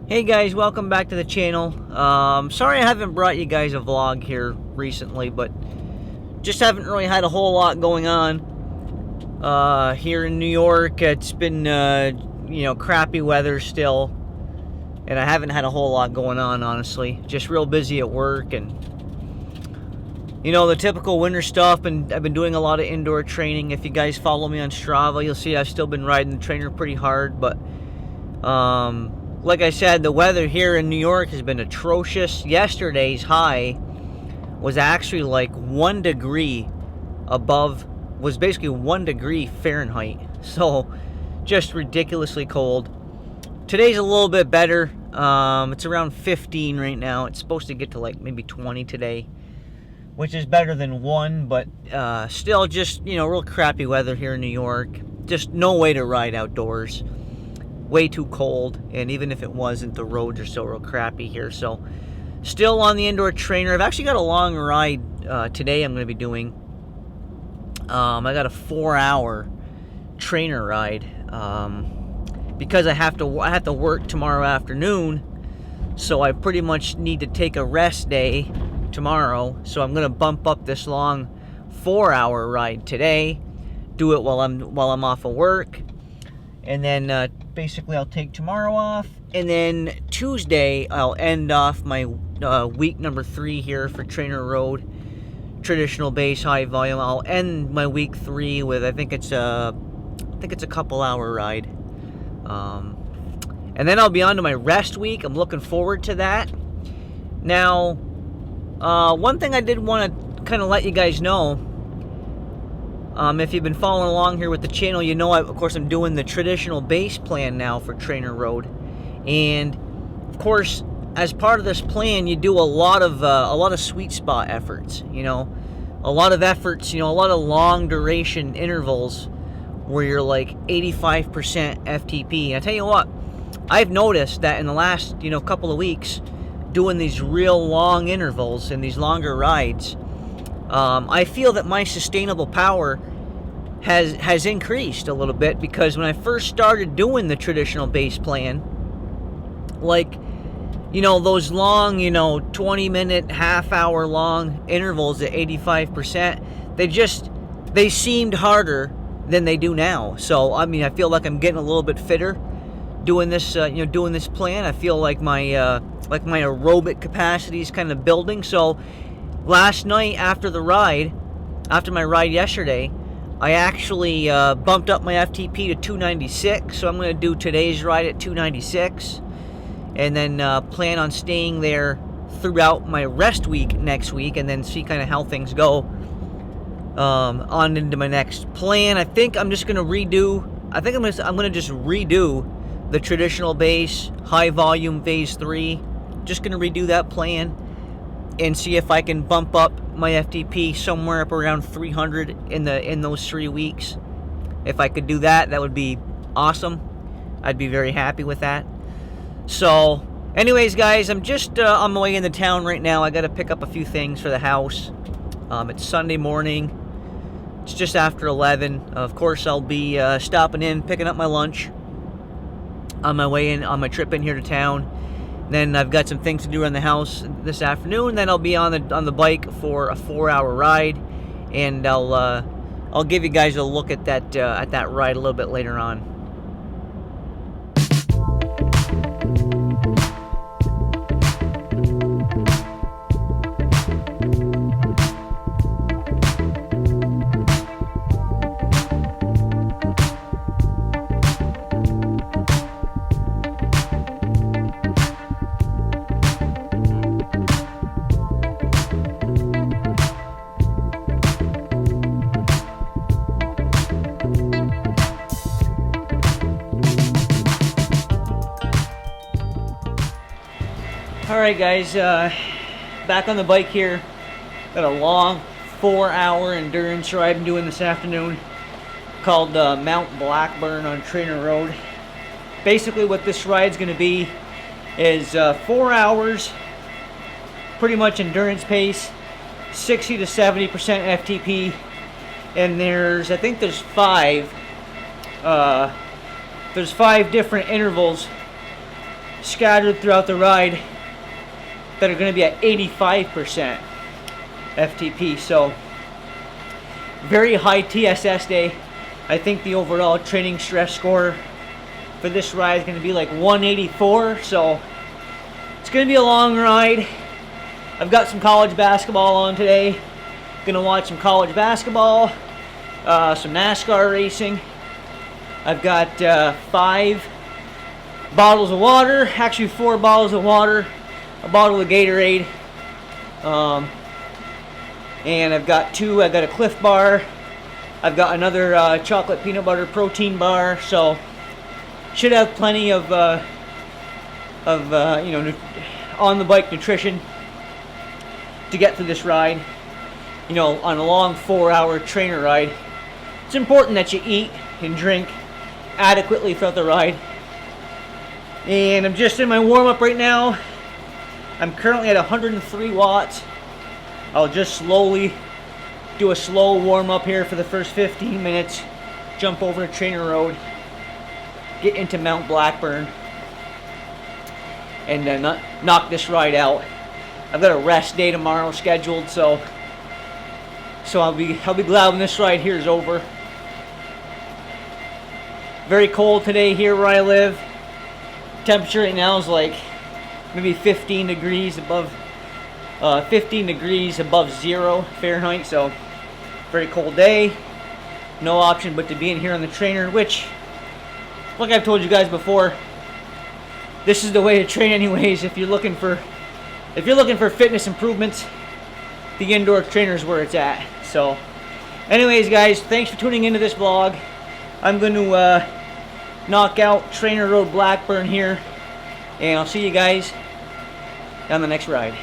Hey guys, welcome back to the channel. Sorry I haven't brought you guys a vlog here recently, but just haven't really had a whole lot going on here in New York. It's been crappy weather still, and I haven't had a whole lot going on, honestly. Just real busy at work and the typical winter stuff. And I've been doing a lot of indoor training. If you guys follow me on Strava, you'll see I've still been riding the trainer pretty hard, but like I said, the weather here in New York has been atrocious. Yesterday's high was actually like 1 degree above, was basically 1 degree Fahrenheit. So just ridiculously cold. Today's a little bit better. It's around 15 right now. It's supposed to get to like maybe 20 today, which is better than 1, but still just, real crappy weather here in New York. Just no way to ride outdoors. Way too cold, and even if it wasn't, the roads are still real crappy here. So still on the indoor trainer. I've actually got a long ride today I'm going to be doing. I got a 4-hour trainer ride because I have to work tomorrow afternoon, so I pretty much need to take a rest day tomorrow. So I'm going to bump up this long 4-hour ride today, do it while I'm off of work, and then basically I'll take tomorrow off, and then Tuesday I'll end off my week number 3 here for Trainer Road traditional base high volume. I'll end my week 3 with I think it's a couple hour ride, and then I'll be on to my rest week. I'm looking forward to that. Now, one thing I did want to kind of let you guys know. If you've been following along here with the channel, of course, I'm doing the traditional base plan now for Trainer Road, and of course, as part of this plan, you do a lot of sweet spot efforts. A lot of efforts. A lot of long duration intervals where you're like 85% FTP. And I tell you what, I've noticed that in the last couple of weeks, doing these real long intervals and these longer rides. I feel that my sustainable power has increased a little bit, because when I first started doing the traditional base plan, like, those long, 20-minute, half-hour long intervals at 85%, they seemed harder than they do now. So, I mean, I feel like I'm getting a little bit fitter doing this, doing this plan. I feel like my aerobic capacity is kind of building. So, last night after my ride yesterday, I actually bumped up my FTP to 296. So I'm going to do today's ride at 296, and then plan on staying there throughout my rest week next week, and then see kind of how things go on into my next plan. I think I'm just going to redo. I'm going to just redo the traditional base high volume phase 3. Just going to redo that plan and see if I can bump up my FTP somewhere up around 300 in those 3 weeks. If I could do that, that would be awesome. I'd be very happy with that. So, anyways, guys, I'm just on my way into town right now. I got to pick up a few things for the house. It's Sunday morning. It's just after 11. Of course, I'll be stopping in, picking up my lunch on my way in, on my trip in here to town. Then I've got some things to do around the house this afternoon. Then I'll be on the bike for a 4-hour ride, and I'll give you guys a look at that ride a little bit later on. Alright guys, back on the bike here. Got a long 4-hour endurance ride I'm doing this afternoon called Mount Blackburn on Trainer Road. Basically what this ride's going to be is 4 hours, pretty much endurance pace, 60 to 70% FTP, and I think there's 5 different intervals scattered throughout the ride that are going to be at 85% FTP. So very high TSS day. I think the overall training stress score for this ride is going to be like 184. So it's going to be a long ride. I've got some college basketball on today. Gonna watch some college basketball, some NASCAR racing. I've got 5 bottles of water, actually 4 bottles of water, a bottle of Gatorade, and I've got a Cliff Bar. I've got another chocolate peanut butter protein bar. So should have plenty of you know, on the bike nutrition to get through this ride. You know, on a long 4-hour trainer ride, it's important that you eat and drink adequately throughout the ride. And I'm just in my warm-up right now. I'm currently at 103 watts. I'll just slowly do a slow warm-up here for the first 15 minutes, jump over to Trainer Road, get into Mount Blackburn, and then knock this ride out. I've got a rest day tomorrow scheduled, so I'll be glad when this ride here is over. Very cold today here where I live. Temperature right now is like maybe 15 degrees above 0 Fahrenheit. So very cold day. No option but to be in here on the trainer, which, like I've told you guys before, this is the way to train anyways. If you're looking for fitness improvements, the indoor trainer is where it's at. So anyways, guys, thanks for tuning into this vlog. I'm going to knock out Trainer Road Blackburn here, and I'll see you guys on the next ride.